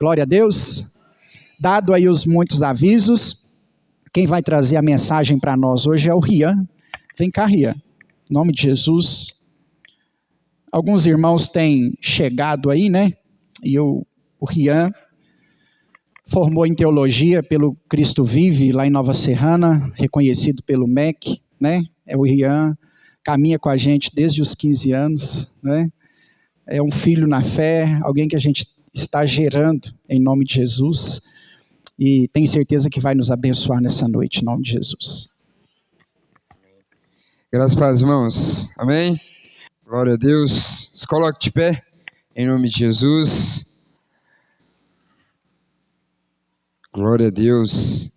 Glória a Deus. Dado aí os muitos avisos, quem vai trazer a mensagem para nós hoje é o Rian. Vem cá, Rian. Em nome de Jesus. Alguns irmãos têm chegado aí, né? E o Rian formou em teologia pelo Cristo Vive, lá em Nova Serrana, reconhecido pelo MEC, né? O Rian caminha com a gente desde os 15 anos, né? É um filho na fé, alguém que a gente está gerando em nome de Jesus, e tenho certeza que vai nos abençoar nessa noite, em nome de Jesus. Graças a Deus, irmãos. Amém? Glória a Deus. Se coloque de pé, em nome de Jesus. Glória a Deus.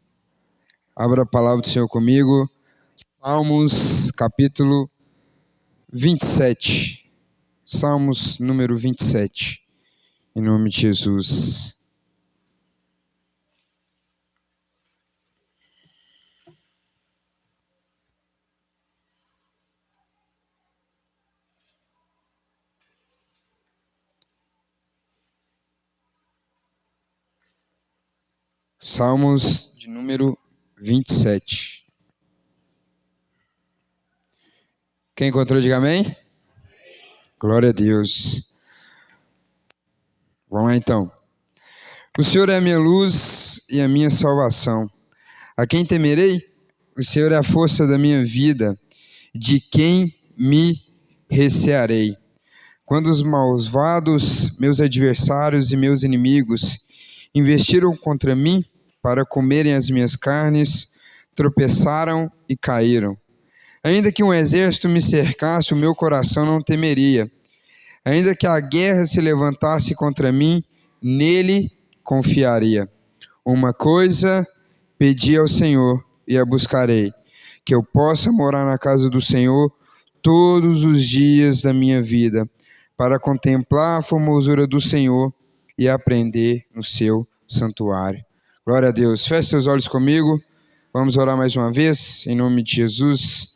Abra a palavra do Senhor comigo. Salmos, capítulo 27. Salmos número 27. Em nome de Jesus. Salmos de número 27. Quem encontrou, diga amém. Glória a Deus. Vamos lá então. O Senhor é a minha luz e a minha salvação. A quem temerei? O Senhor é a força da minha vida. De quem me recearei? Quando os malvados, meus adversários e meus inimigos, investiram contra mim para comerem as minhas carnes, tropeçaram e caíram. Ainda que um exército me cercasse, o meu coração não temeria. Ainda que a guerra se levantasse contra mim, nele confiaria. Uma coisa pedi ao Senhor e a buscarei, que eu possa morar na casa do Senhor todos os dias da minha vida, para contemplar a formosura do Senhor e aprender no seu santuário. Glória a Deus. Feche seus olhos comigo. Vamos orar mais uma vez, em nome de Jesus.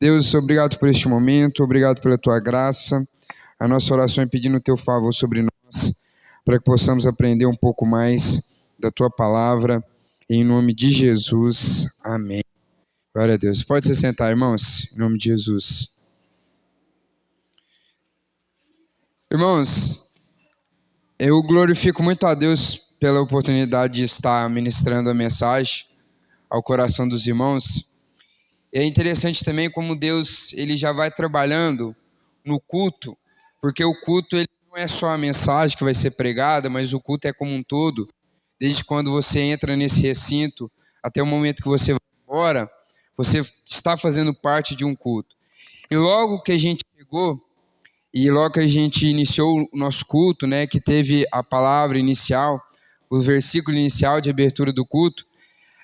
Deus, obrigado por este momento, obrigado pela tua graça. A nossa oração é pedindo o teu favor sobre nós, para que possamos aprender um pouco mais da tua palavra. Em nome de Jesus. Amém. Glória a Deus. Pode se sentar, irmãos, em nome de Jesus. Irmãos, eu glorifico muito a Deus pela oportunidade de estar ministrando a mensagem ao coração dos irmãos. É interessante também como Deus ele já vai trabalhando no culto, porque o culto ele não é só a mensagem que vai ser pregada, mas o culto é como um todo. Desde quando você entra nesse recinto até o momento que você vai embora, você está fazendo parte de um culto. E logo que a gente chegou, e logo que a gente iniciou o nosso culto, né, que teve a palavra inicial, o versículo inicial de abertura do culto,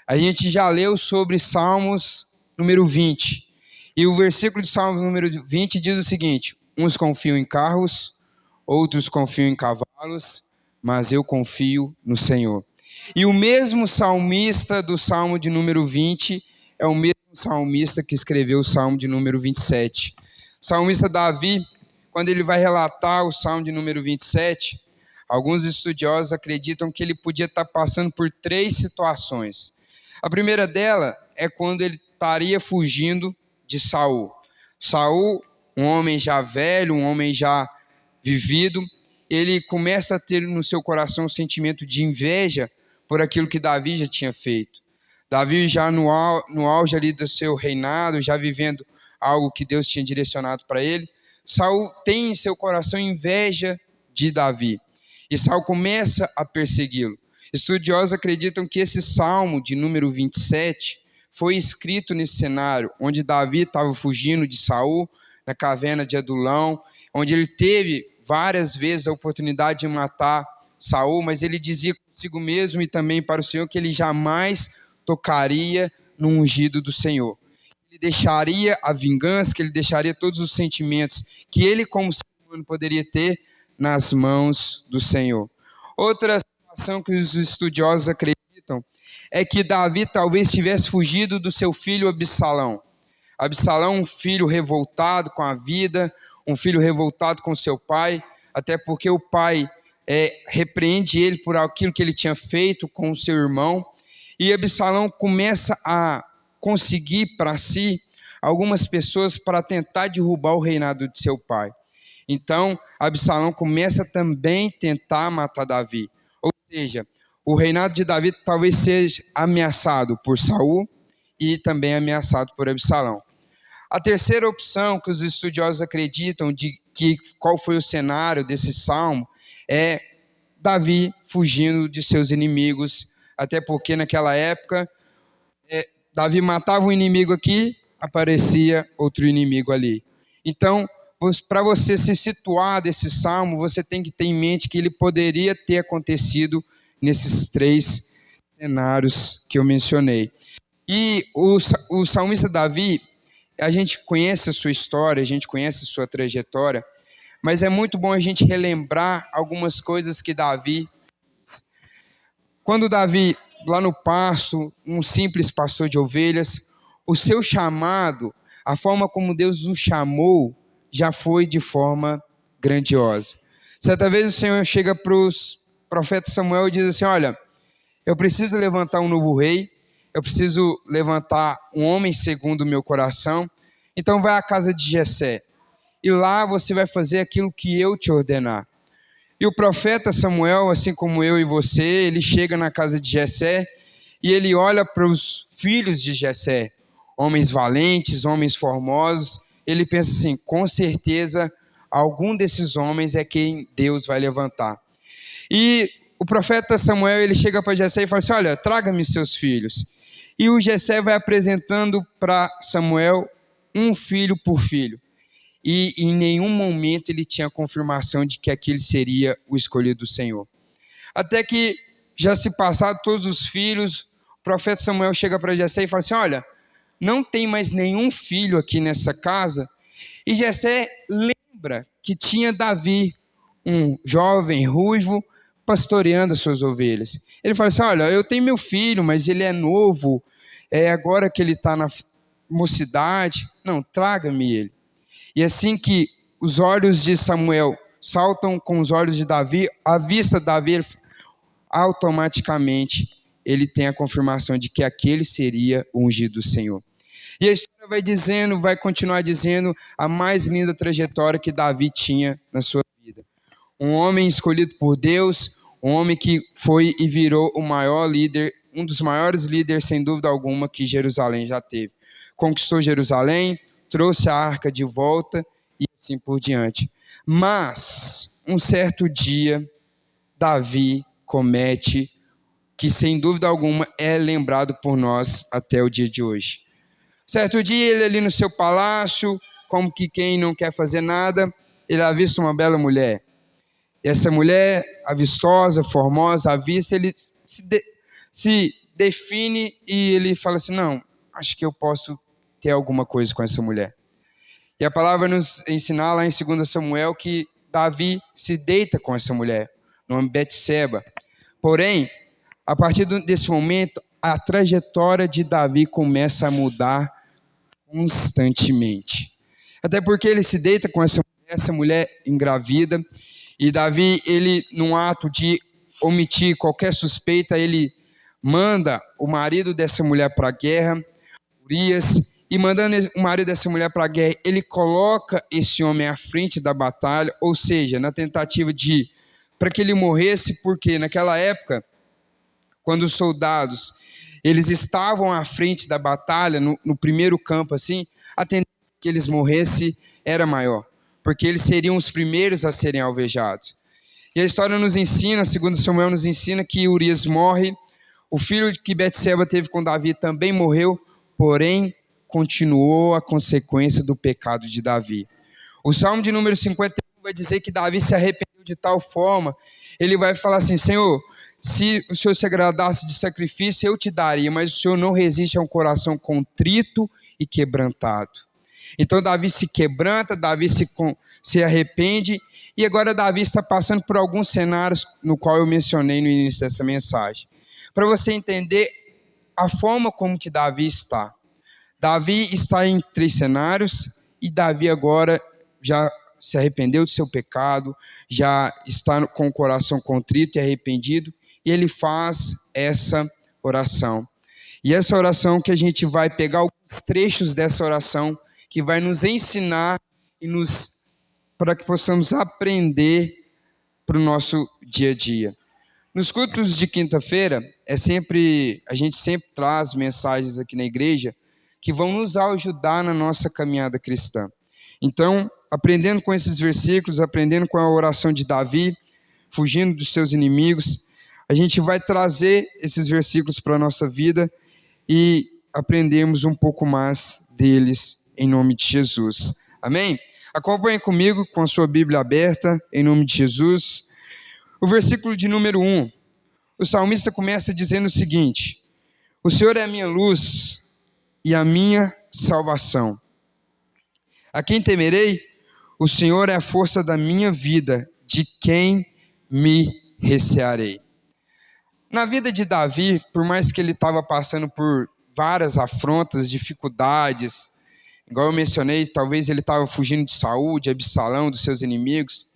a gente já leu sobre Salmos número 20. E o versículo de Salmos número 20 diz o seguinte: uns confiam em carros, outros confiam em cavalos, mas eu confio no Senhor. E o mesmo salmista do Salmo de número 20 é o mesmo salmista que escreveu o Salmo de número 27. O salmista Davi, quando ele vai relatar o Salmo de número 27, alguns estudiosos acreditam que ele podia estar passando por 3 situações. A primeira dela é quando ele estaria fugindo de Saul. Saul, um homem já velho, um homem já vivido, ele começa a ter no seu coração um sentimento de inveja por aquilo que Davi já tinha feito. Davi já no auge ali do seu reinado, já vivendo algo que Deus tinha direcionado para ele, Saul tem em seu coração inveja de Davi. E Saul começa a persegui-lo. Estudiosos acreditam que esse salmo de número 27 foi escrito nesse cenário, onde Davi estava fugindo de Saul, na caverna de Adulão, onde ele teve várias vezes a oportunidade de matar Saul, mas ele dizia consigo mesmo e também para o Senhor que ele jamais tocaria no ungido do Senhor. Ele deixaria a vingança, que ele deixaria todos os sentimentos que ele como ser humano poderia ter nas mãos do Senhor. Outra situação que os estudiosos acreditam é que Davi talvez tivesse fugido do seu filho Absalão. Absalão, um filho revoltado com a vida, um filho revoltado com seu pai, até porque o pai repreende ele por aquilo que ele tinha feito com o seu irmão, e Absalão começa a conseguir para si algumas pessoas para tentar derrubar o reinado de seu pai. Então, Absalão começa também a tentar matar Davi. Ou seja, o reinado de Davi talvez seja ameaçado por Saul e também ameaçado por Absalão. A terceira opção que os estudiosos acreditam de que qual foi o cenário desse salmo é Davi fugindo de seus inimigos, até porque naquela época Davi matava um inimigo aqui, aparecia outro inimigo ali. Então, para você se situar desse salmo, você tem que ter em mente que ele poderia ter acontecido nesses três cenários que eu mencionei. E o salmista Davi, a gente conhece a sua história, a gente conhece a sua trajetória, mas é muito bom a gente relembrar algumas coisas que Davi... Quando Davi, lá no pasto, um simples pastor de ovelhas, o seu chamado, a forma como Deus o chamou, já foi de forma grandiosa. Certa vez o Senhor chega para o profeta Samuel e diz assim: olha, eu preciso levantar um novo rei, eu preciso levantar um homem segundo o meu coração, então vai à casa de Jessé, e lá você vai fazer aquilo que eu te ordenar. E o profeta Samuel, assim como eu e você, ele chega na casa de Jessé, e ele olha para os filhos de Jessé, homens valentes, homens formosos, ele pensa assim: com certeza algum desses homens é quem Deus vai levantar. E o profeta Samuel, ele chega para Jessé e fala assim: olha, traga-me seus filhos. E o Jessé vai apresentando para Samuel um filho por filho. E em nenhum momento ele tinha confirmação de que aquele seria o escolhido do Senhor. Até que, já se passaram todos os filhos, o profeta Samuel chega para Jessé e fala assim: olha, não tem mais nenhum filho aqui nessa casa. E Jessé lembra que tinha Davi, um jovem ruivo, pastoreando as suas ovelhas. Ele fala assim: olha, eu tenho meu filho, mas ele é novo, agora que ele está na mocidade, não, traga-me ele. E assim que os olhos de Samuel saltam com os olhos de Davi, à vista de Davi, automaticamente ele tem a confirmação de que aquele seria o ungido do Senhor. E a história vai dizendo, vai continuar dizendo a mais linda trajetória que Davi tinha na sua vida. Um homem escolhido por Deus, um homem que foi e virou o maior líder, um dos maiores líderes, sem dúvida alguma, que Jerusalém já teve. Conquistou Jerusalém, trouxe a arca de volta e assim por diante. Mas, um certo dia, Davi comete, que sem dúvida alguma é lembrado por nós até o dia de hoje. Certo dia, ele ali no seu palácio, como que quem não quer fazer nada, ele avista uma bela mulher. E essa mulher, a vistosa, formosa, à vista, ele se define e ele fala assim: não, acho que eu posso ter alguma coisa com essa mulher. E a palavra nos ensina lá em 2 Samuel que Davi se deita com essa mulher, no nome Betseba. Porém, a partir desse momento, a trajetória de Davi começa a mudar constantemente. Até porque ele se deita com essa mulher engravida, e Davi, ele, num ato de omitir qualquer suspeita, ele manda o marido dessa mulher para a guerra, Urias, e mandando o marido dessa mulher para a guerra, ele coloca esse homem à frente da batalha, ou seja, na tentativa de, para que ele morresse, porque naquela época, quando os soldados, eles estavam à frente da batalha, no primeiro campo assim, a tendência que eles morressem era maior, porque eles seriam os primeiros a serem alvejados. E a história nos ensina, 2 Samuel nos ensina que Urias morre, o filho que Betseba teve com Davi também morreu, porém, continuou a consequência do pecado de Davi. O Salmo de número 51 vai dizer que Davi se arrependeu de tal forma, ele vai falar assim: Senhor, se o Senhor se agradasse de sacrifício, eu te daria, mas o Senhor não resiste a um coração contrito e quebrantado. Então Davi se quebranta, Davi se arrepende, e agora Davi está passando por alguns cenários no qual eu mencionei no início dessa mensagem. Para você entender a forma como que Davi está. Davi está em 3 cenários, e Davi agora já se arrependeu do seu pecado, já está com o coração contrito e arrependido, e ele faz essa oração. E essa oração que a gente vai pegar alguns trechos dessa oração, que vai nos ensinar e para que possamos aprender para o nosso dia a dia. Nos cultos de quinta-feira, a gente sempre traz mensagens aqui na igreja que vão nos ajudar na nossa caminhada cristã. Então, aprendendo com esses versículos, aprendendo com a oração de Davi, fugindo dos seus inimigos, a gente vai trazer esses versículos para a nossa vida e aprendemos um pouco mais deles em nome de Jesus. Amém? Acompanhe comigo com a sua Bíblia aberta, em nome de Jesus. O versículo de número 1, o salmista começa dizendo o seguinte: o Senhor é a minha luz e a minha salvação. A quem temerei? O Senhor é a força da minha vida, de quem me recearei. Na vida de Davi, por mais que ele estava passando por várias afrontas, dificuldades, igual eu mencionei, talvez ele estava fugindo de Saul, de Absalão, dos seus inimigos,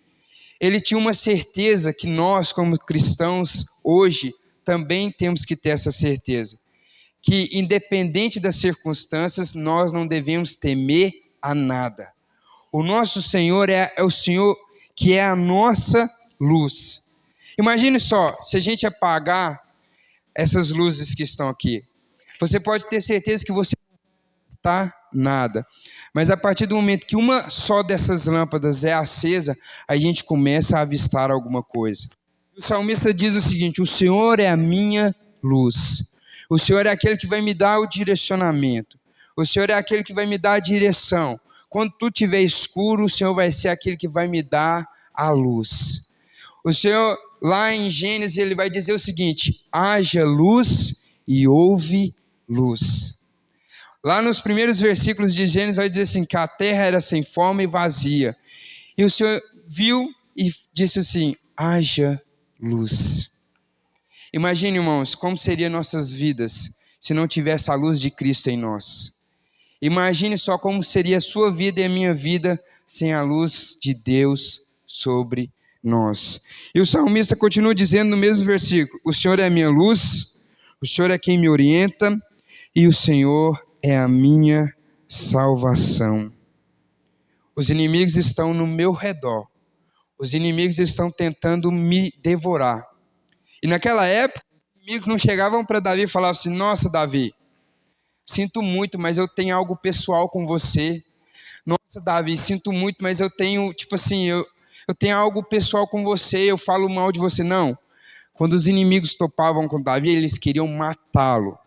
ele tinha uma certeza que nós, como cristãos, hoje, também temos que ter essa certeza, que independente das circunstâncias, nós não devemos temer a nada. O nosso Senhor é o Senhor que é a nossa luz. Imagine só, se a gente apagar essas luzes que estão aqui, você pode ter certeza que você não está nada. Mas a partir do momento que uma só dessas lâmpadas é acesa, a gente começa a avistar alguma coisa. O salmista diz o seguinte: o Senhor é a minha luz. O Senhor é aquele que vai me dar o direcionamento. O Senhor é aquele que vai me dar a direção. Quando tudo estiver escuro, o Senhor vai ser aquele que vai me dar a luz. O Senhor, lá em Gênesis, ele vai dizer o seguinte: haja luz e houve luz. Lá nos primeiros versículos de Gênesis vai dizer assim, que a terra era sem forma e vazia. E o Senhor viu e disse assim: haja luz. Imagine, irmãos, como seriam nossas vidas se não tivesse a luz de Cristo em nós. Imagine só como seria a sua vida e a minha vida sem a luz de Deus sobre nós. E o salmista continua dizendo no mesmo versículo: o Senhor é a minha luz, o Senhor é quem me orienta e o Senhor é a minha salvação. Os inimigos estão no meu redor. Os inimigos estão tentando me devorar. E naquela época, os inimigos não chegavam para Davi e falavam assim: nossa, Davi, sinto muito, mas eu tenho algo pessoal com você. Nossa, Davi, sinto muito, mas eu tenho, eu tenho algo pessoal com você, eu falo mal de você. Não. Quando os inimigos topavam com Davi, eles queriam matá-lo.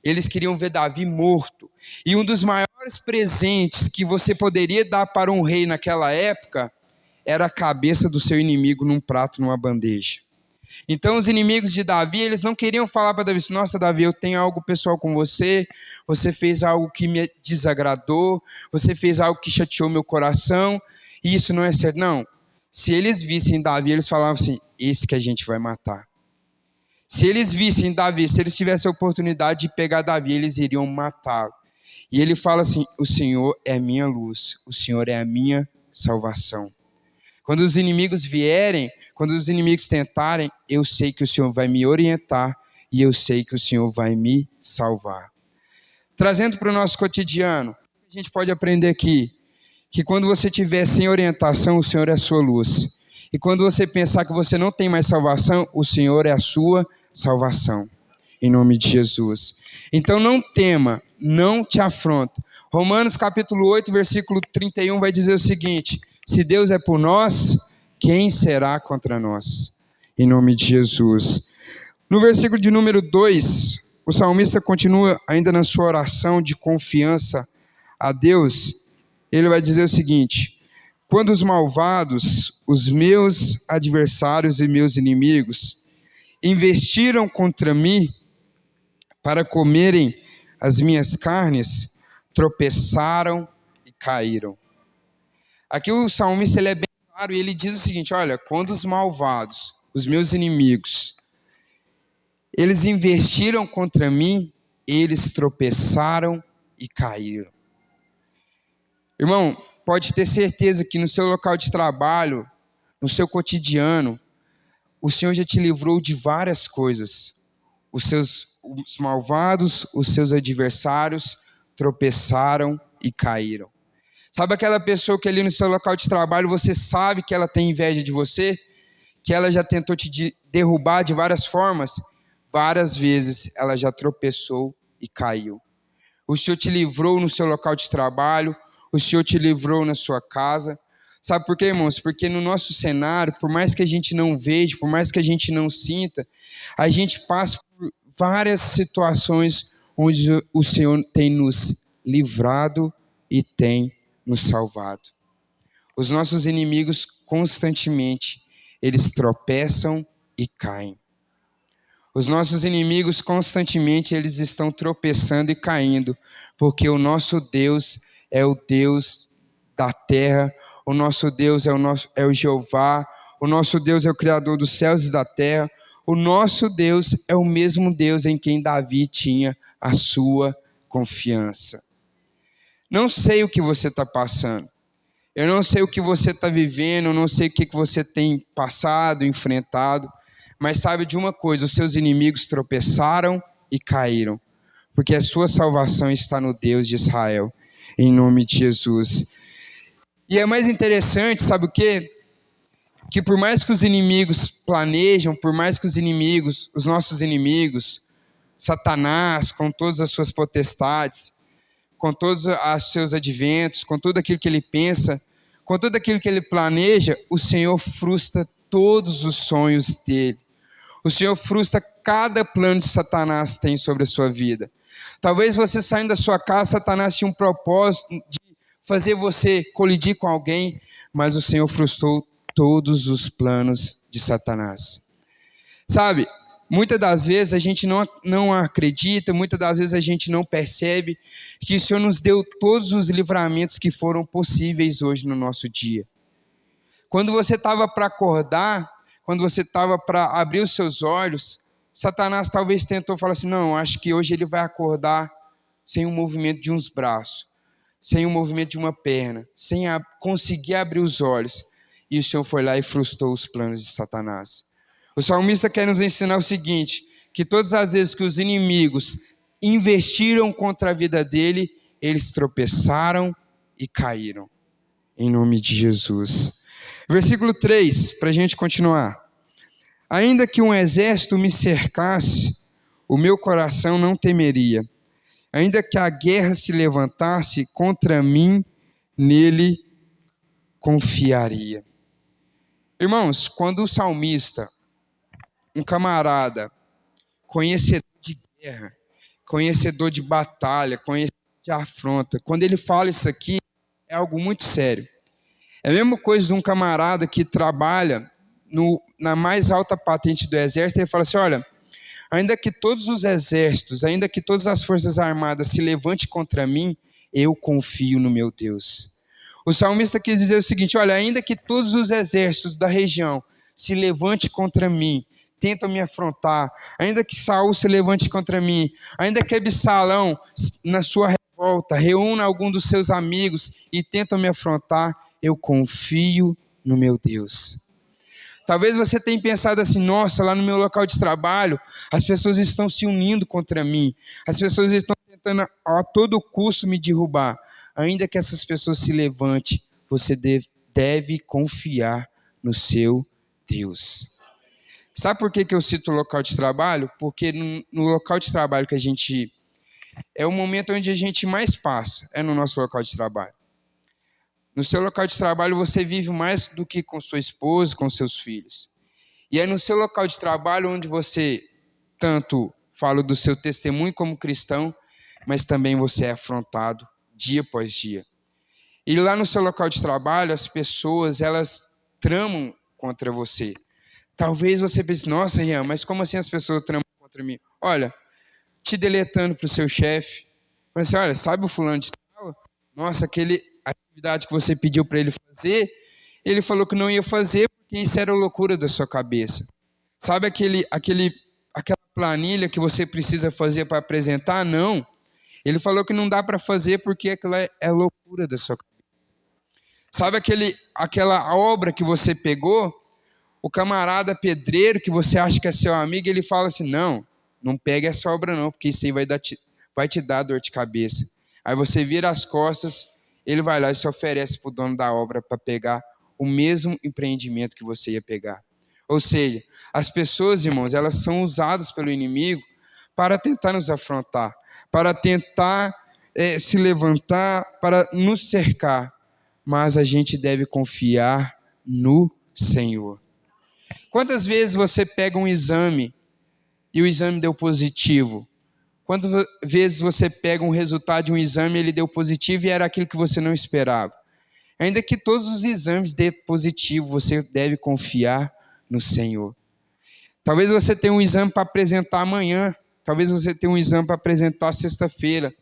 Eles queriam ver Davi morto. E um dos maiores presentes que você poderia dar para um rei naquela época era a cabeça do seu inimigo num prato, numa bandeja. Então os inimigos de Davi, eles não queriam falar para Davi assim: nossa, Davi, eu tenho algo pessoal com você, você fez algo que me desagradou, você fez algo que chateou meu coração, e isso não é certo. Não, se eles vissem Davi, eles falavam assim: esse que a gente vai matar. Se eles vissem Davi, se eles tivessem a oportunidade de pegar Davi, eles iriam matá-lo. E ele fala assim: o Senhor é a minha luz, o Senhor é a minha salvação. Quando os inimigos vierem, quando os inimigos tentarem, eu sei que o Senhor vai me orientar e eu sei que o Senhor vai me salvar. Trazendo para o nosso cotidiano, a gente pode aprender aqui que quando você estiver sem orientação, o Senhor é a sua luz. E quando você pensar que você não tem mais salvação, o Senhor é a sua salvação. Em nome de Jesus. Então não tema, não te afronta. Romanos capítulo 8, versículo 31 vai dizer o seguinte: se Deus é por nós, quem será contra nós? Em nome de Jesus. No versículo de número 2, o salmista continua ainda na sua oração de confiança a Deus. Ele vai dizer o seguinte: quando os malvados, os meus adversários e meus inimigos, investiram contra mim para comerem as minhas carnes, tropeçaram e caíram. Aqui o salmista ele é bem claro e ele diz o seguinte: olha, quando os malvados, os meus inimigos, eles investiram contra mim, eles tropeçaram e caíram. Irmão, pode ter certeza que no seu local de trabalho, no seu cotidiano, o Senhor já te livrou de várias coisas. Os malvados, os seus adversários tropeçaram e caíram. Sabe aquela pessoa que ali no seu local de trabalho você sabe que ela tem inveja de você? Que ela já tentou te derrubar de várias formas? Várias vezes ela já tropeçou e caiu. O Senhor te livrou no seu local de trabalho, o Senhor te livrou na sua casa. Sabe por quê, irmãos? Porque no nosso cenário, por mais que a gente não veja, por mais que a gente não sinta, a gente passa por várias situações onde o Senhor tem nos livrado e tem nos salvado. Os nossos inimigos constantemente, eles tropeçam e caem. Os nossos inimigos constantemente, eles estão tropeçando e caindo, porque o nosso Deus é o Deus da terra, o nosso Deus é o Jeová, o nosso Deus é o Criador dos céus e da terra, o nosso Deus é o mesmo Deus em quem Davi tinha a sua confiança. Não sei o que você está passando, eu não sei o que você está vivendo, eu não sei o que você tem passado, enfrentado, mas sabe de uma coisa, os seus inimigos tropeçaram e caíram, porque a sua salvação está no Deus de Israel, em nome de Jesus. E é mais interessante, sabe o quê? Que por mais que os inimigos planejam, por mais que os nossos inimigos, Satanás, com todas as suas potestades, com todos os seus adventos, com tudo aquilo que ele pensa, com tudo aquilo que ele planeja, o Senhor frustra todos os sonhos dele. O Senhor frustra cada plano que Satanás tem sobre a sua vida. Talvez você saindo da sua casa, Satanás tinha um propósito de fazer você colidir com alguém, mas o Senhor frustrou todos os planos de Satanás. Sabe, muitas das vezes a gente não acredita, muitas das vezes a gente não percebe que o Senhor nos deu todos os livramentos que foram possíveis hoje no nosso dia. Quando você estava para acordar, quando você estava para abrir os seus olhos, Satanás talvez tentou falar assim, não, acho que hoje ele vai acordar sem o movimento de uns braços, sem o movimento de uma perna, sem conseguir abrir os olhos. E o Senhor foi lá e frustrou os planos de Satanás. O salmista quer nos ensinar o seguinte, que todas as vezes que os inimigos investiram contra a vida dele, eles tropeçaram e caíram. Em nome de Jesus. Versículo 3, para a gente continuar. Ainda que um exército me cercasse, o meu coração não temeria. Ainda que a guerra se levantasse contra mim, nele confiaria. Irmãos, quando o salmista, um camarada, conhecedor de guerra, conhecedor de batalha, conhecedor de afronta, quando ele fala isso aqui, é algo muito sério. É a mesma coisa de um camarada que trabalha na mais alta patente do exército, ele fala assim, olha, ainda que todos os exércitos, ainda que todas as forças armadas se levantem contra mim, eu confio no meu Deus. O salmista quis dizer o seguinte, olha, ainda que todos os exércitos da região se levantem contra mim, tentam me afrontar, ainda que Saul se levante contra mim, ainda que Absalão, na sua revolta, reúna algum dos seus amigos e tentam me afrontar, eu confio no meu Deus. Talvez você tenha pensado assim, nossa, lá no meu local de trabalho, as pessoas estão se unindo contra mim, as pessoas estão tentando a todo custo me derrubar. Ainda que essas pessoas se levantem, você deve confiar no seu Deus. Sabe por que eu cito o local de trabalho? Porque no local de trabalho que a gente... é o momento onde a gente mais passa, é no nosso local de trabalho. No seu local de trabalho você vive mais do que com sua esposa, com seus filhos. E é no seu local de trabalho onde você tanto fala do seu testemunho como cristão, mas também você é afrontado dia após dia. E lá no seu local de trabalho as pessoas, elas tramam contra você. Talvez você pense, nossa, Rian, mas como assim as pessoas tramam contra mim? Olha, te deletando para o seu chefe. Mas assim, olha, sabe o fulano de tal? Nossa, a atividade que você pediu para ele fazer, ele falou que não ia fazer porque isso era loucura da sua cabeça. Sabe aquela planilha que você precisa fazer para apresentar? Não. Ele falou que não dá para fazer porque aquilo é loucura da sua cabeça. Sabe aquela obra que você pegou? O camarada pedreiro que você acha que é seu amigo, ele fala assim, não pega essa obra não, porque isso aí vai te dar dor de cabeça. Aí você vira as costas, ele vai lá e se oferece para o dono da obra para pegar o mesmo empreendimento que você ia pegar. Ou seja, as pessoas, irmãos, elas são usadas pelo inimigo para tentar nos afrontar, para tentar se levantar, para nos cercar. Mas a gente deve confiar no Senhor. Quantas vezes você pega um exame e o exame deu positivo? Quantas vezes você pega um resultado de um exame e ele deu positivo e era aquilo que você não esperava? Ainda que todos os exames dêem positivo, você deve confiar no Senhor. Talvez você tenha um exame para apresentar amanhã, talvez você tenha um exame para apresentar sexta-feira.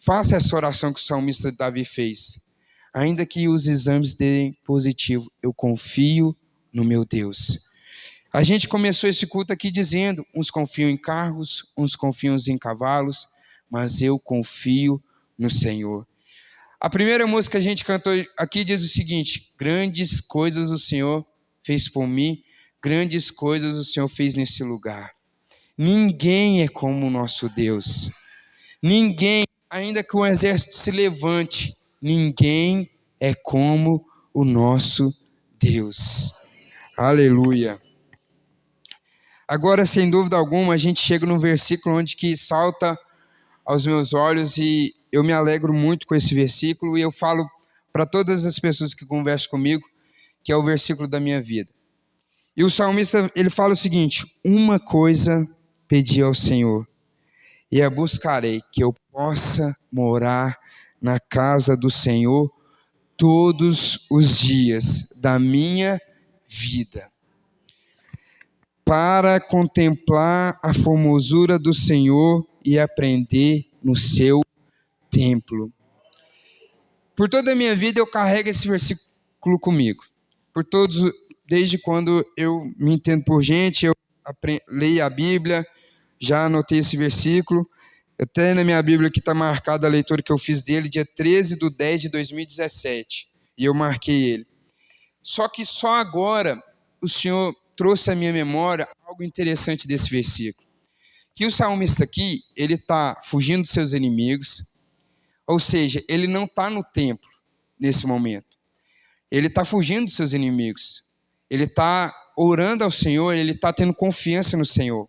Faça essa oração que o salmista Davi fez. Ainda que os exames deem positivo, eu confio no meu Deus. A gente começou esse culto aqui dizendo, uns confiam em carros, uns confiam em cavalos, mas eu confio no Senhor. A primeira música que a gente cantou aqui diz o seguinte, grandes coisas o Senhor fez por mim, grandes coisas o Senhor fez nesse lugar. Ninguém é como o nosso Deus. Ninguém, ainda que o exército se levante, ninguém é como o nosso Deus. Aleluia. Agora, sem dúvida alguma, a gente chega no versículo onde que salta aos meus olhos e eu me alegro muito com esse versículo e eu falo para todas as pessoas que conversam comigo que é o versículo da minha vida. E o salmista, ele fala o seguinte, uma coisa pedi ao Senhor e a buscarei, que eu possa morar na casa do Senhor todos os dias da minha vida, para contemplar a formosura do Senhor e aprender no seu templo. Por toda a minha vida eu carrego esse versículo comigo. Desde quando eu me entendo por gente, eu leio a Bíblia, já anotei esse versículo. Até na minha Bíblia aqui está marcada a leitura que eu fiz dele, dia 13/10/2017. E eu marquei ele. Só que só agora o Senhor trouxe à minha memória algo interessante desse versículo. Que o salmista aqui, ele está fugindo dos seus inimigos, ou seja, ele não está no templo nesse momento. Ele está fugindo dos seus inimigos. Ele está orando ao Senhor, ele está tendo confiança no Senhor.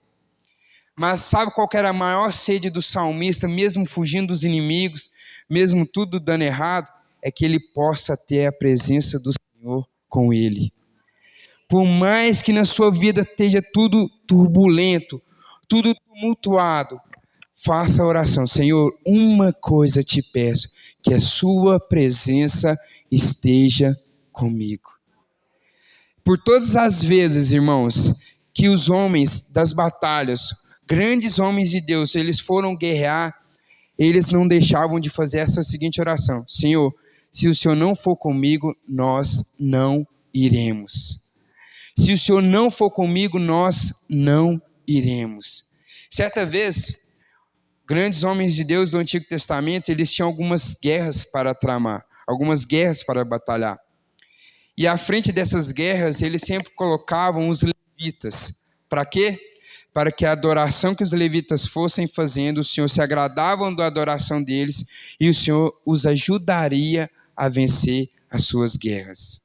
Mas sabe qual que era a maior sede do salmista, mesmo fugindo dos inimigos, mesmo tudo dando errado? É que ele possa ter a presença do Senhor com ele. Por mais que na sua vida esteja tudo turbulento, tudo tumultuado, faça a oração. Senhor, uma coisa te peço, que a sua presença esteja comigo. Por todas as vezes, irmãos, que os homens das batalhas, grandes homens de Deus, eles foram guerrear, eles não deixavam de fazer essa seguinte oração: Senhor, se o Senhor não for comigo, nós não iremos. Se o Senhor não for comigo, nós não iremos. Certa vez, grandes homens de Deus do Antigo Testamento, eles tinham algumas guerras para tramar, algumas guerras para batalhar. E à frente dessas guerras, eles sempre colocavam os levitas. Para quê? Para que a adoração que os levitas fossem fazendo, o Senhor se agradava da adoração deles e o Senhor os ajudaria a vencer as suas guerras.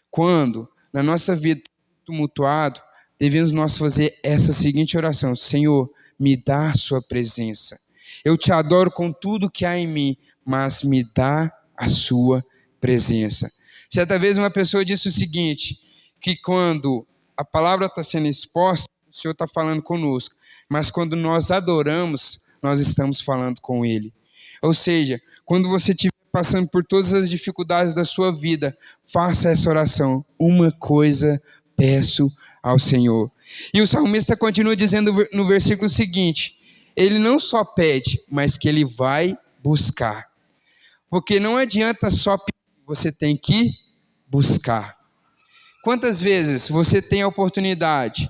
Quando, na nossa vida tumultuado, devemos nós fazer essa seguinte oração: Senhor, me dá a sua presença. Eu te adoro com tudo que há em mim, mas me dá a sua presença. Certa vez uma pessoa disse o seguinte, que quando a palavra está sendo exposta, o Senhor está falando conosco, mas quando nós adoramos, nós estamos falando com Ele. Ou seja, quando você estiver passando por todas as dificuldades da sua vida, faça essa oração: uma coisa peço ao Senhor. E o salmista continua dizendo no versículo seguinte, ele não só pede, mas que ele vai buscar. Porque não adianta só pedir, você tem que buscar. Quantas vezes você tem a oportunidade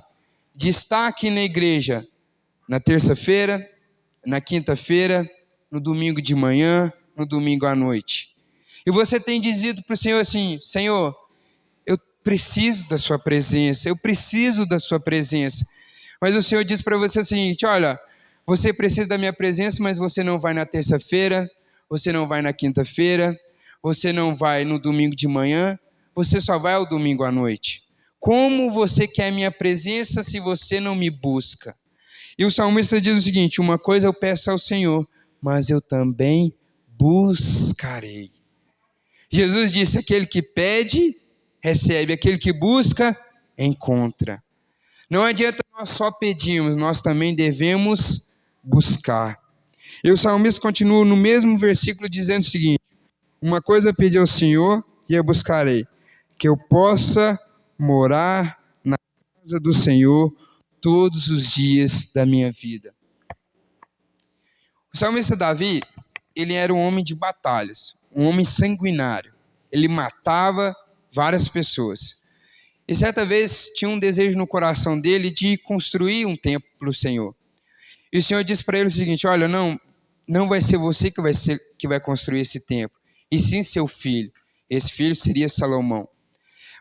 de estar aqui na igreja na terça-feira, na quinta-feira, no domingo de manhã, no domingo à noite? E você tem dizido para o Senhor assim: Senhor, eu preciso da sua presença, eu preciso da sua presença. Mas o Senhor diz para você o seguinte: olha, você precisa da minha presença, mas você não vai na terça-feira, você não vai na quinta-feira, você não vai no domingo de manhã, você só vai ao domingo à noite. Como você quer a minha presença se você não me busca? E o salmista diz o seguinte: uma coisa eu peço ao Senhor, mas eu também buscarei. Jesus disse: aquele que pede, recebe, aquele que busca, encontra. Não adianta nós só pedirmos, nós também devemos buscar. E o salmista continua no mesmo versículo dizendo o seguinte: uma coisa pedi ao Senhor e eu buscarei, que eu possa morar na casa do Senhor todos os dias da minha vida. O salmista Davi, ele era um homem de batalhas, um homem sanguinário. Ele matava várias pessoas. E certa vez tinha um desejo no coração dele de construir um templo para o Senhor. E o Senhor disse para ele o seguinte: olha, não vai ser você que vai construir esse templo, e sim seu filho. Esse filho seria Salomão.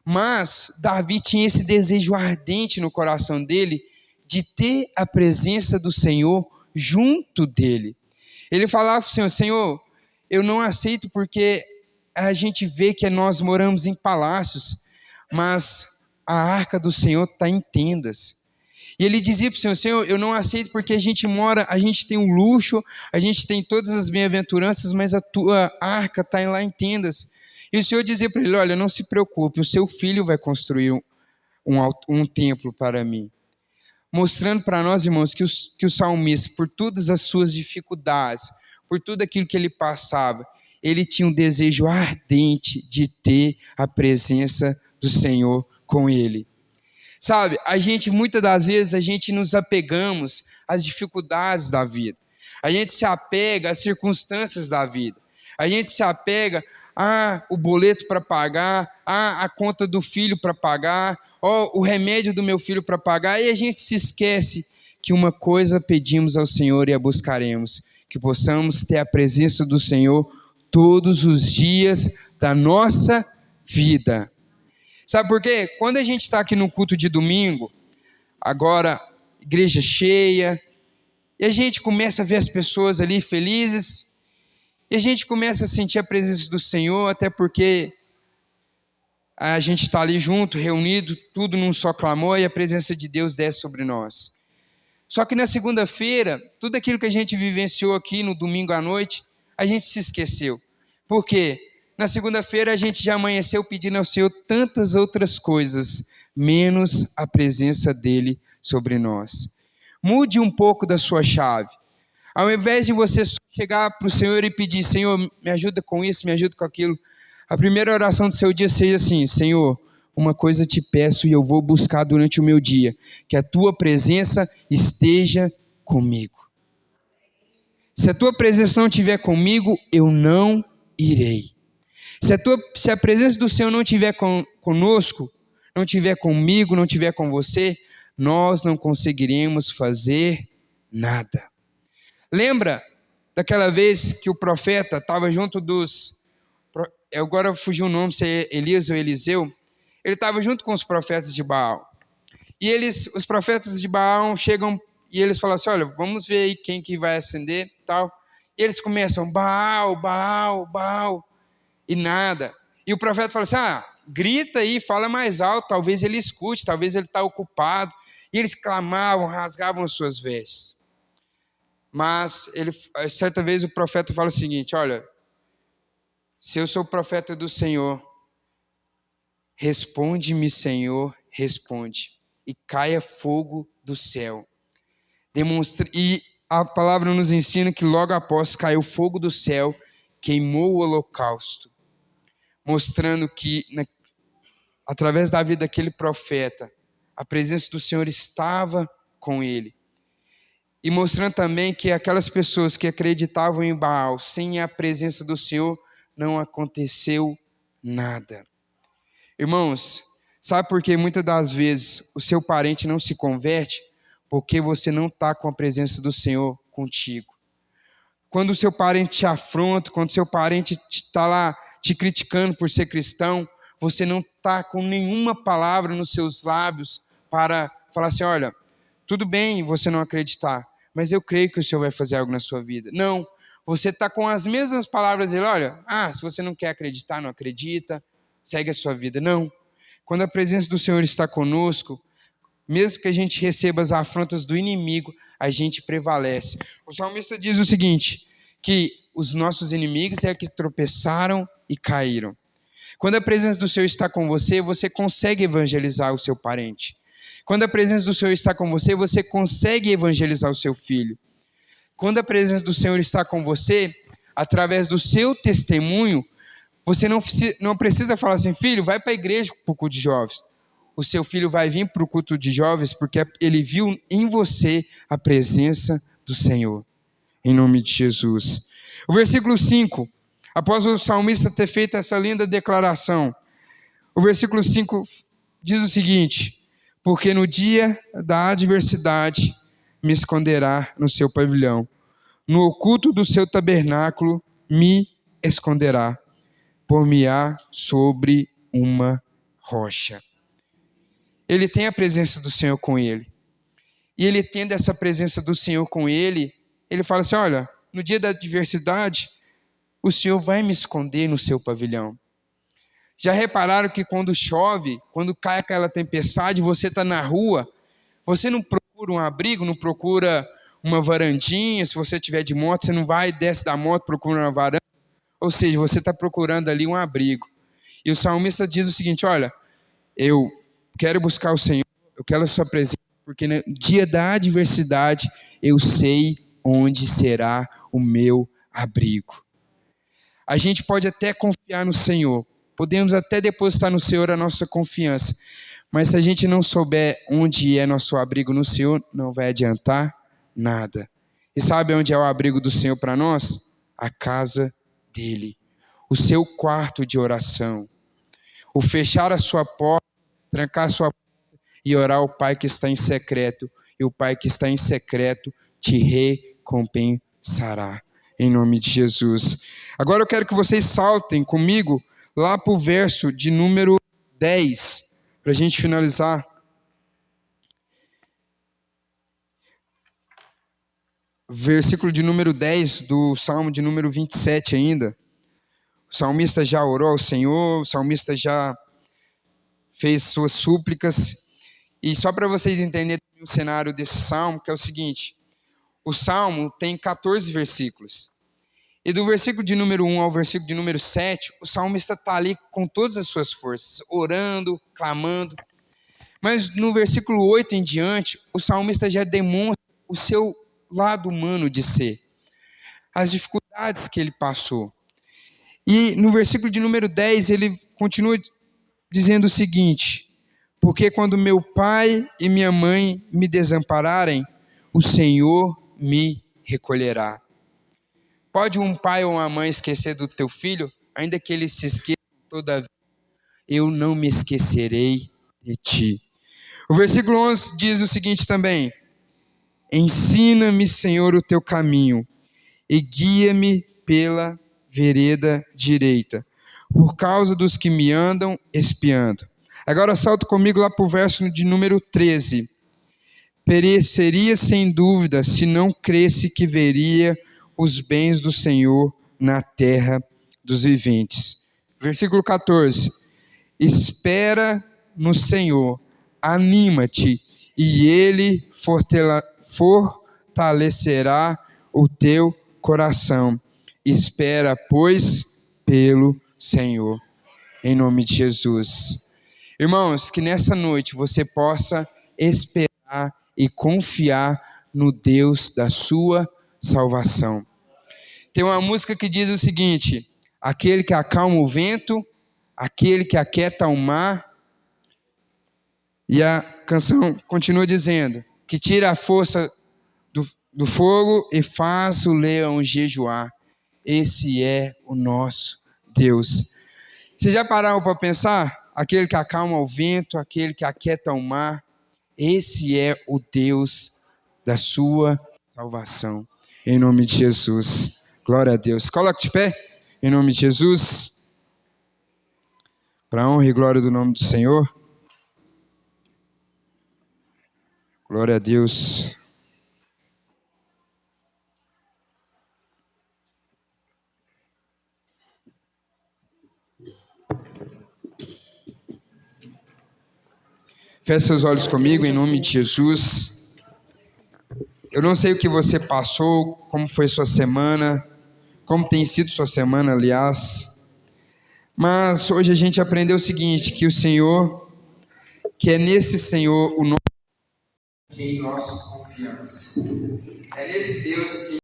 Mas Davi tinha esse desejo ardente no coração dele de ter a presença do Senhor junto dele. Ele falava para o Senhor: Senhor, eu não aceito porque a gente vê que nós moramos em palácios, mas a arca do Senhor está em tendas. E ele dizia para o Senhor: Senhor, eu não aceito porque a gente tem um luxo, a gente tem todas as bem-aventuranças, mas a tua arca está lá em tendas. E o Senhor dizia para ele: olha, não se preocupe, o seu filho vai construir um templo para mim. Mostrando para nós, irmãos, que o salmista, por todas as suas dificuldades, por tudo aquilo que ele passava, ele tinha um desejo ardente de ter a presença do Senhor com ele. Sabe, muitas das vezes, a gente nos apegamos às dificuldades da vida. A gente se apega às circunstâncias da vida. A gente se apega o boleto para pagar, a conta do filho para pagar, o remédio do meu filho para pagar, e a gente se esquece que uma coisa pedimos ao Senhor e a buscaremos, que possamos ter a presença do Senhor todos os dias da nossa vida. Sabe por quê? Quando a gente está aqui no culto de domingo, agora igreja cheia, e a gente começa a ver as pessoas ali felizes, e a gente começa a sentir a presença do Senhor, até porque a gente está ali junto, reunido, tudo num só clamor, e a presença de Deus desce sobre nós. Só que na segunda-feira, tudo aquilo que a gente vivenciou aqui no domingo à noite, a gente se esqueceu. Por quê? Na segunda-feira a gente já amanheceu pedindo ao Senhor tantas outras coisas, menos a presença dEle sobre nós. Mude um pouco da sua chave. Ao invés de você só chegar para o Senhor e pedir: Senhor, me ajuda com isso, me ajuda com aquilo, a primeira oração do seu dia seja assim: Senhor, uma coisa te peço e eu vou buscar durante o meu dia, que a tua presença esteja comigo. Se a tua presença não estiver comigo, eu não irei. Se a presença do Senhor não estiver conosco, não estiver comigo, não estiver com você, nós não conseguiremos fazer nada. Lembra daquela vez que o profeta estava junto agora fugiu o nome, se é Elias ou Eliseu, ele estava junto com os profetas de Baal. E os profetas de Baal chegam e eles falam assim: olha, vamos ver aí quem que vai acender, tal. E eles começam: Baal, Baal, Baal. E nada. E o profeta fala assim: grita aí, fala mais alto, talvez ele escute, talvez ele está ocupado. E eles clamavam, rasgavam as suas vestes. Mas certa vez o profeta fala o seguinte: olha, se eu sou profeta do Senhor, responde-me, Senhor, responde, e caia fogo do céu. E a palavra nos ensina que logo após caiu fogo do céu, queimou o holocausto, mostrando que através da vida daquele profeta, a presença do Senhor estava com ele. E mostrando também que aquelas pessoas que acreditavam em Baal, sem a presença do Senhor, não aconteceu nada. Irmãos, sabe por que muitas das vezes o seu parente não se converte? Porque você não está com a presença do Senhor contigo. Quando o seu parente te afronta, quando o seu parente está lá te criticando por ser cristão, você não está com nenhuma palavra nos seus lábios para falar assim, olha, tudo bem você não acreditar, mas eu creio que o Senhor vai fazer algo na sua vida. Não, você está com as mesmas palavras dele, olha, se você não quer acreditar, não acredita, segue a sua vida. Não, quando a presença do Senhor está conosco, mesmo que a gente receba as afrontas do inimigo, a gente prevalece. O salmista diz o seguinte, que os nossos inimigos é que tropeçaram e caíram. Quando a presença do Senhor está com você, você consegue evangelizar o seu parente. Quando a presença do Senhor está com você, você consegue evangelizar o seu filho. Quando a presença do Senhor está com você, através do seu testemunho, você não precisa falar assim, filho, vai para a igreja para o culto de jovens. O seu filho vai vir para o culto de jovens porque ele viu em você a presença do Senhor. Em nome de Jesus. O versículo 5, após o salmista ter feito essa linda declaração, o versículo 5 diz o seguinte, porque no dia da adversidade me esconderá no seu pavilhão, no oculto do seu tabernáculo me esconderá, por-me-á sobre uma rocha. Ele tem a presença do Senhor com ele. E ele tendo essa presença do Senhor com ele, ele fala assim, olha, no dia da adversidade, o Senhor vai me esconder no seu pavilhão. Já repararam que quando chove, quando cai aquela tempestade, você está na rua, você não procura um abrigo, não procura uma varandinha, se você estiver de moto, você não vai, desce da moto, procura uma varanda, ou seja, você está procurando ali um abrigo. E o salmista diz o seguinte, olha, eu quero buscar o Senhor, eu quero a sua presença, porque no dia da adversidade eu sei onde será o meu abrigo. A gente pode até confiar no Senhor, podemos até depositar no Senhor a nossa confiança, mas se a gente não souber onde é nosso abrigo no Senhor, não vai adiantar nada. E sabe onde é o abrigo do Senhor para nós? A casa dele, o seu quarto de oração, o fechar a sua porta, trancar a sua porta e orar ao Pai que está em secreto, e o Pai que está em secreto te recompensará, em nome de Jesus. Agora eu quero que vocês saltem comigo lá para o verso de número 10, para a gente finalizar. Versículo de número 10 do Salmo de número 27 ainda. O salmista já orou ao Senhor, o salmista já fez suas súplicas. E só para vocês entenderem o cenário desse salmo, que é o seguinte, o salmo tem 14 versículos. E do versículo de número 1 ao versículo de número 7, o salmista está ali com todas as suas forças, orando, clamando. Mas no versículo 8 em diante, o salmista já demonstra o seu lado humano de ser, as dificuldades que ele passou. E no versículo de número 10, ele continua dizendo o seguinte, porque quando meu pai e minha mãe me desampararem, o Senhor me recolherá. Pode um pai ou uma mãe esquecer do teu filho, ainda que ele se esqueça toda vida, eu não me esquecerei de ti. O versículo 11 diz o seguinte também, ensina-me, Senhor, o teu caminho e guia-me pela vereda direita, por causa dos que me andam espiando. Agora salta comigo lá para o verso de número 13. Pereceria sem dúvida se não cresse que veria os bens do Senhor na terra dos viventes. Versículo 14. Espera no Senhor, anima-te, e Ele fortalecerá o teu coração. Espera, pois, pelo Senhor. Em nome de Jesus. Irmãos, que nessa noite você possa esperar e confiar no Deus da sua salvação. Tem uma música que diz o seguinte, aquele que acalma o vento, aquele que aquieta o mar, e a canção continua dizendo, que tira a força do fogo e faz o leão jejuar. Esse é o nosso Deus. Vocês já pararam para pensar? Aquele que acalma o vento, aquele que aquieta o mar, esse é o Deus da sua salvação. Em nome de Jesus. Glória a Deus. Coloque de pé, em nome de Jesus. Para a honra e glória do nome do Senhor. Glória a Deus. Feche seus olhos comigo em nome de Jesus. Eu não sei o que você passou, como foi sua semana, como tem sido sua semana, aliás. Mas hoje a gente aprendeu o seguinte, que o Senhor, que é nesse Senhor o nome em quem nós confiamos. É nesse Deus que